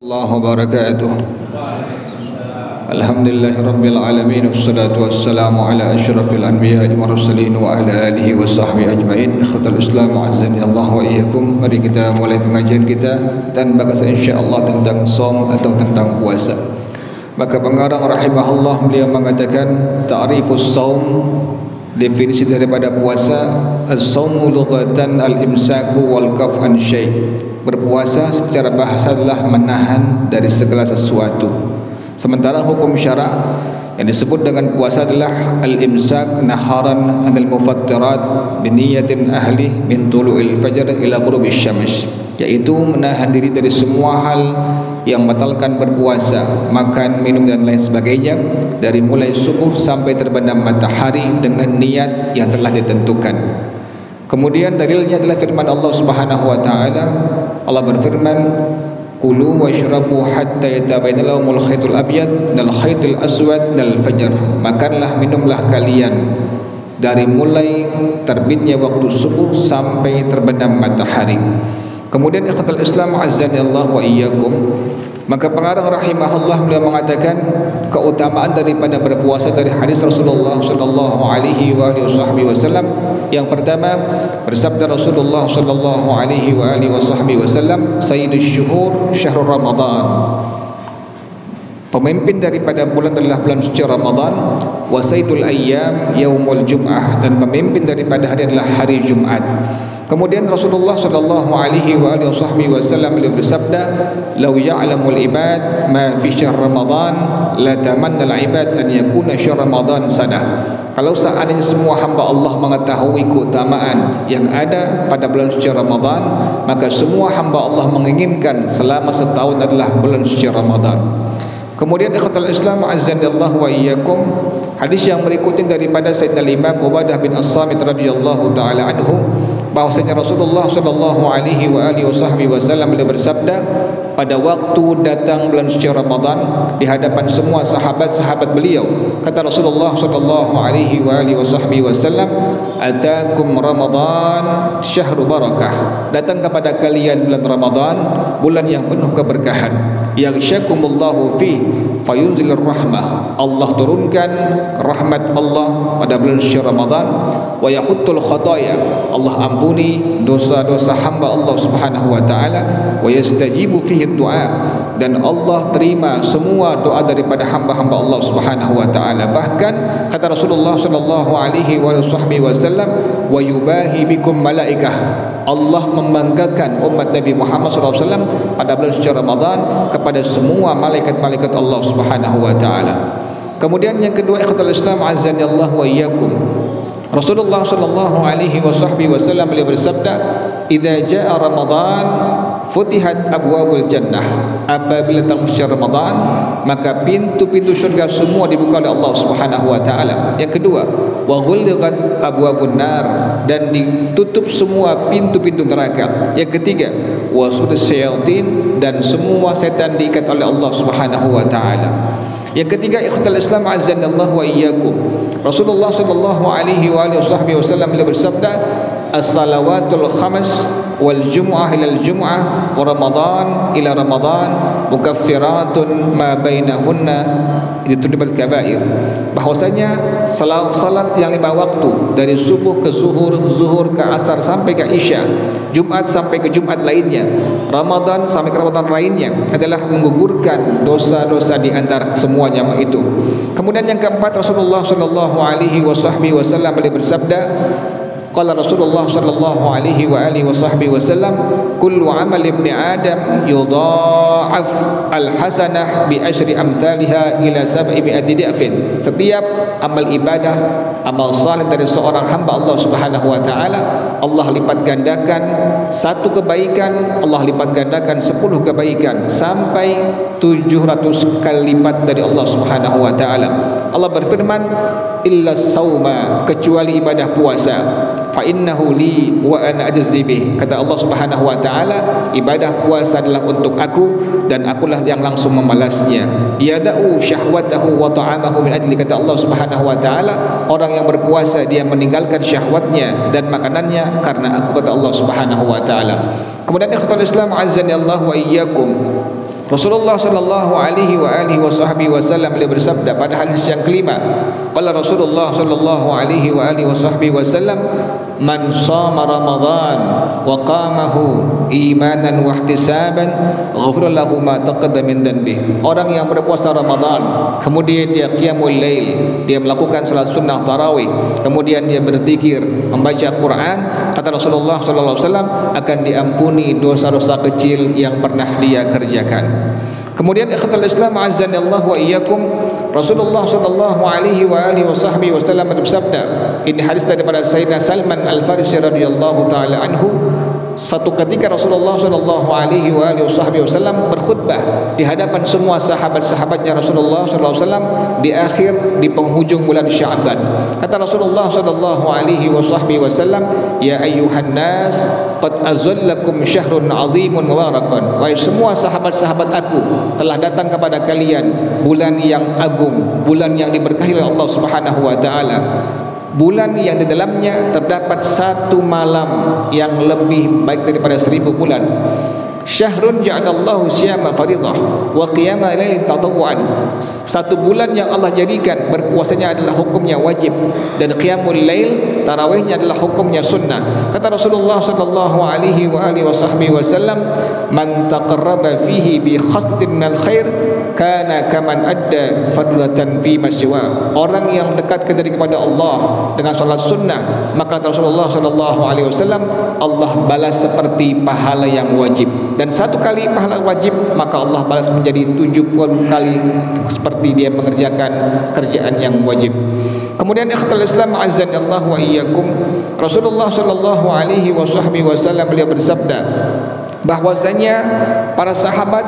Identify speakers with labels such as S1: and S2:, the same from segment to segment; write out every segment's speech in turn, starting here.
S1: الله وبركاته. الحمد لله رب العالمين والصلاة والسلام على أشرف الأنبياء والمرسلين وعلى آله وصحبه أجمعين. Ikhwatal Islam azani Allah wa iyyakum. Mari kita mulai pengajian kita dan bahas insyaallah tentang saum atau tentang puasa. Maka pengarang rahimahullah beliau mengatakan ta'rifus saum, definisi daripada puasa, as-saumu lughatan al-imsaku wal kaf an syai'. Berpuasa secara bahasa adalah menahan dari segala sesuatu. Sementara hukum syarak yang disebut dengan puasa adalah al-imsak naharan anil mufattirat biniyatin ahli min tulu'il fajr ila ghurubis syams, yaitu menahan diri dari semua hal yang membatalkan berpuasa, makan, minum dan lain sebagainya, dari mulai subuh sampai terbenam matahari dengan niat yang telah ditentukan. Kemudian dalilnya adalah firman Allah Subhanahu wa taala. Allah berfirman, "Kulu washrabu hatta yatabayyana lakumul khaytul abyad minal khaytil aswad minal fajr." Makanlah, minumlah kalian dari mulai terbitnya waktu subuh sampai terbenam matahari. Kemudian ikhwatul Islam azani Allah wa iyyakum, maka pengarang rahimahullah beliau mengatakan keutamaan daripada berpuasa dari hadis Rasulullah sallallahu alaihi wasallam. Yang pertama, bersabda Rasulullah sallallahu alaihi wasallam, sayyidus syuhur syahrul Ramadan. Pemimpin daripada bulan adalah bulan suci Ramadan. Wa sayyidul ayyam yaumul jum'ah, dan pemimpin daripada hari adalah hari Jumat. Kemudian Rasulullah sallallahu alaihi wasallam beliau bersabda, "Lau ya'lamul ibad ma fi syahr Ramadan la tamanna al-ibad an yakuna syahr Ramadan sanah." Kalau seandainya semua hamba Allah mengetahui keutamaan yang ada pada bulan suci Ramadan, maka semua hamba Allah menginginkan selama setahun adalah bulan suci Ramadan. Kemudian ikhwatul Islam azzanallahu wa iyyakum, hadis yang berikutnya daripada Sayyidina Imam Ubadah bin As-Samit radhiyallahu taala anhu, bahwasanya Rasulullah sallallahu alaihi wasallam beliau bersabda, pada waktu datang bulan suci Ramadan di hadapan semua sahabat-sahabat beliau, kata Rasulullah sallallahu alaihi wasallam, "Atakum Ramadan syahrul barakah." Datang kepada kalian bulan Ramadan, bulan yang penuh keberkahan. Yaghsyakumullahu fi fayunzilir rahmah. Allah turunkan rahmat Allah pada bulan suci Ramadan. Wa yahuttul khataya. Allah ampuni dosa-dosa hamba Allah Subhanahu wa taala. Wa yastajibu fihi du'a, dan Allah terima semua doa daripada hamba-hamba Allah Subhanahu wa taala. Bahkan kata Rasulullah sallallahu alaihi wasallam, wa yubahi bikum malaikah. Allah membanggakan umat Nabi Muhammad SAW pada bulan suci Ramadan kepada semua malaikat-malaikat Allah Subhanahu wa taala. Kemudian yang kedua, ikhwatul Islam azani Allah wa iyyakum, Rasulullah sallallahu alaihi wasallam beliau bersabda, "Idza jaa Ramadan futihat abwabul jannah." Apabila datang Ramadan, maka pintu-pintu syurga semua dibuka oleh Allah Subhanahu wa taala. Yang kedua, wa ghulqat abwabun nar, dan ditutup semua pintu-pintu neraka. Yang ketiga, wa sudas syayatin, dan semua setan diikat oleh Allah Subhanahu wa taala. Yang ketiga, ikhwatul Islam azanallahu wa iyyakum, Rasulullah sallallahu alaihi wasallam beliau bersabda, as-salawatul khams wal jumu'ah ila al-jumu'ah wa ramadan ila ramadan mukaffiratun ma bainahunna ditunibat kabair. Bahwasanya salat yang 5 waktu dari subuh ke zuhur, zuhur ke asar sampai ke isya, Jumat sampai ke Jumat lainnya, Ramadan sampai ke Ramadan lainnya, adalah menggugurkan dosa-dosa di antara semuanya itu. Kemudian yang keempat, Rasulullah sallallahu alaihi wasallam beliau bersabda, qala Rasulullah sallallahu alaihi wasallam, kullu amal ibni adam yudha'af al-hasanah bi asyri amthaliha ila 700 dha'fin. Setiap amal ibadah, amal saleh dari seorang hamba Allah Subhanahu wa taala, Allah lipat gandakan satu kebaikan, Allah lipat gandakan 10 kebaikan sampai 700 kali lipat dari Allah Subhanahu wa taala. Allah berfirman, illa sauma, kecuali ibadah puasa, fa innahu li wa ana ajzi bih. Kata Allah Subhanahu wa taala, ibadah puasa adalah untuk aku dan akulah yang langsung membalasnya. Yada'u syahwatahu wa ta'amahu min ajli. Kata Allah Subhanahu wa taala, orang yang berpuasa dia meninggalkan syahwatnya dan makanannya karena aku, kata Allah Subhanahu wa taala. Kemudian ikhwatul Islam azani Allah wa iyyakum, Rasulullah sallallahu alaihi wasallam beliau bersabda pada hadis yang kelima, qala Rasulullah sallallahu alaihi wasallam, man shama Ramadan wa qamahu imanan wa ihtisaban ghufira lahu ma taqaddama min dhanbihi. Orang yang berpuasa Ramadan, kemudian dia qiyamul lail, dia melakukan salat sunnah tarawih, kemudian dia berzikir, membaca Quran, kata Rasulullah sallallahu alaihi wasallam, akan diampuni dosa-dosa kecil yang pernah dia kerjakan. Kemudian ikhwatul Islam azanillahu wa iyyakum, Rasulullah sallallahu alaihi wasallam bersabda, ini hadis daripada Sayyidina Salman Al-Farisi radhiyallahu taala anhu. Satu ketika Rasulullah sallallahu alaihi wasallam berkhutbah di hadapan semua sahabat-sahabatnya Rasulullah sallallahu alaihi wasallam di akhir, di penghujung bulan Sya'ban. Kata Rasulullah sallallahu alaihi wasallam, ya ayyuhan nas, qad azallakum syahrun azimun mubarakun. Wahai semua sahabat-sahabat aku, telah datang kepada kalian bulan yang agung, bulan yang diberkahi oleh Allah Subhanahu wa taala. Bulan yang di dalamnya terdapat satu malam yang lebih baik daripada 1000 bulan. Syahrun ja'alallahu siyama faridah wa qiyama lailin tatawwu'an. Satu bulan yang Allah jadikan berpuasanya adalah hukumnya wajib, dan qiyamul lail, tarawihnya adalah hukumnya sunnah. Kata Rasulullah sallallahu alaihi wasallam, man taqarraba fihi bi khaslatin minal khair kana kaman adda fadlatan fi maswa. Orang yang dekat kepada Allah dengan salat sunnah, maka Rasulullah sallallahu alaihi wasallam, Allah balas seperti pahala yang wajib. Dan satu kali pahala wajib, maka Allah balas menjadi 70 kali seperti dia mengerjakan kerjaan yang wajib. Kemudian ikhtal Islam azanillahu wa iyyakum, Rasulullah sallallahu alaihi wasallam beliau bersabda bahwasanya para sahabat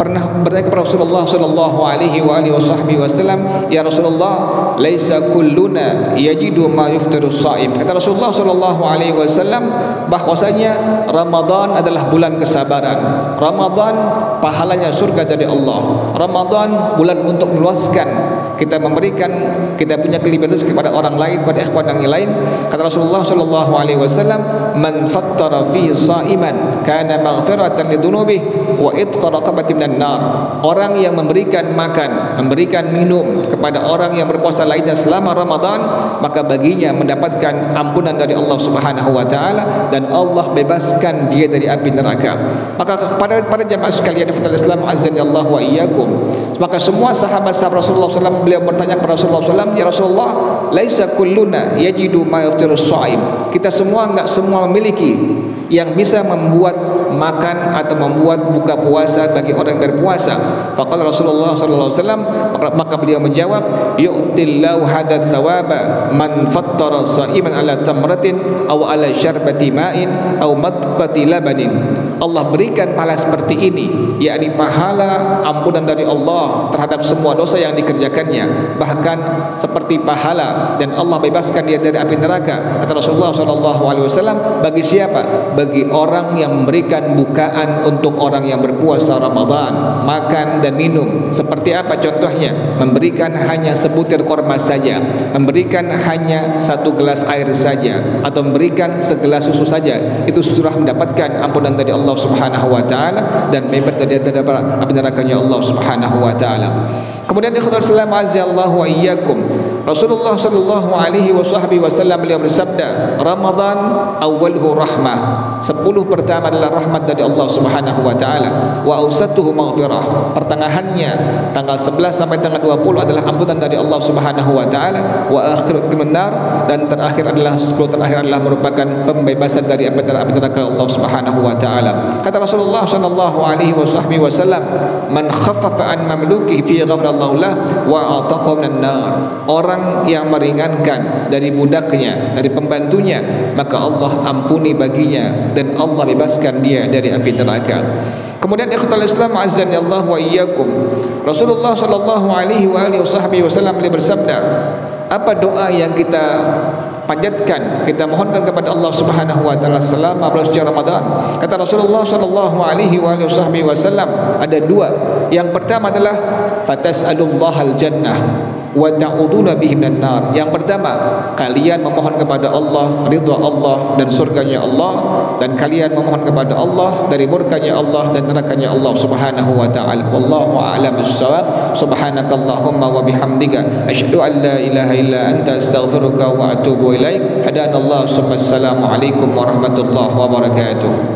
S1: pernah bertanya kepada Rasulullah sallallahu alaihi wasallam, ya Rasulullah, laisa kulluna yajidu ma yuftiru shaim. Kata Rasulullah sallallahu alaihi wasallam bahwasanya Ramadan adalah bulan kesabaran. Ramadan pahalanya surga dari Allah. Ramadan bulan untuk meluaskan, kita memberikan, kita punya kelebihan rezeki kepada orang lain, pada ikhwan yang lain. Kata Rasulullah sallallahu alaihi wasallam, man fattara fihi shaiman kana maghfiratan lidunubihi wa itqa raqabatin minan nar. Orang yang memberikan makan, memberikan minum kepada orang yang berpuasa lainnya selama Ramadan, maka baginya mendapatkan ampunan dari Allah Subhanahu wa taala, dan Allah bebaskan dia dari api neraka. Maka kepada para jemaah sekalian ikhwatul Islam azanillahu wa iyyakum, maka semua sahabat-sahabat Rasulullah SAW beliau bertanya kepada Rasulullah SAW, ya Rasulullah, laisa kulluna yajidu ma yaftirus shaim. Kita semua enggak semua memiliki yang bisa membuat makan atau membuat buka puasa bagi orang yang berpuasa. Faqala Rasulullah sallallahu alaihi wasallam, maka beliau menjawab, yu'tillahu hadat thawaba man fattara sha'iman ala tamratin aw ala syarbati ma'in aw madqati labanin. Allah berikan pahala seperti ini, yakni pahala ampunan dari Allah terhadap semua dosa yang dikerjakannya, bahkan seperti pahala, dan Allah bebaskan dia dari api neraka. Kata Rasulullah sallallahu alaihi wasallam, bagi siapa? Bagi orang yang memberikan bukaan untuk orang yang berpuasa Ramadan, makan dan minum. Seperti apa contohnya? Memberikan hanya sebutir korma saja, memberikan hanya satu gelas air saja, atau memberikan segelas susu saja, itu sudah mendapatkan ampunan dari Allah Subhanahu wa taala dan bebas dari api nerakanya Allah Subhanahu wa taala. Kemudian ikhwan Islam azallahu wa iyyakum, Rasulullah sallallahu alaihi wasallam beliau bersabda, Ramadan awwaluhu rahmah. 10 pertama adalah rahmat dari Allah Subhanahu wa taala, wa awsatuhu maghfirah. Pertengahannya tanggal 11 sampai tanggal 20 adalah ampunan dari Allah Subhanahu wa taala, wa akhiratun minar, dan terakhir adalah 10 terakhir adalah merupakan pembebasan dari api neraka Allah Subhanahu wa taala. Kata Rasulullah sallallahu alaihi wasallam, man khaffafa an mamluki fi ghafrallahu lah wa ataqahu minan nar. Orang yang meringankan dari budaknya, dari pembantunya, maka Allah ampuni baginya dan Allah bebaskan dia dari api neraka. Kemudian ikhtal Islam azanillahu wa iyyakum, Rasulullah sallallahu alaihi wasallam beliau bersabda, apa doa yang kita panjatkan, kita mohonkan kepada Allah Subhanahu wa taala selama bulan suci Ramadan? Kata Rasulullah sallallahu alaihi wasallam, ada 2. Yang pertama adalah fatas'alullahal jannah. wa ta'uduna bihi minan nar. Yang pertama, kalian memohon kepada Allah ridha Allah dan surganya Allah, dan kalian memohon kepada Allah dari murkanya Allah dan nerakanya Allah Subhanahu wa taala. Wallahu a'lam bissawab. Subhanakallahumma wa bihamdika asyhadu an la ilaha illa anta astaghfiruka wa atubu ilaik. Hadanallahu. Assalamualaikum warahmatullahi wabarakatuh.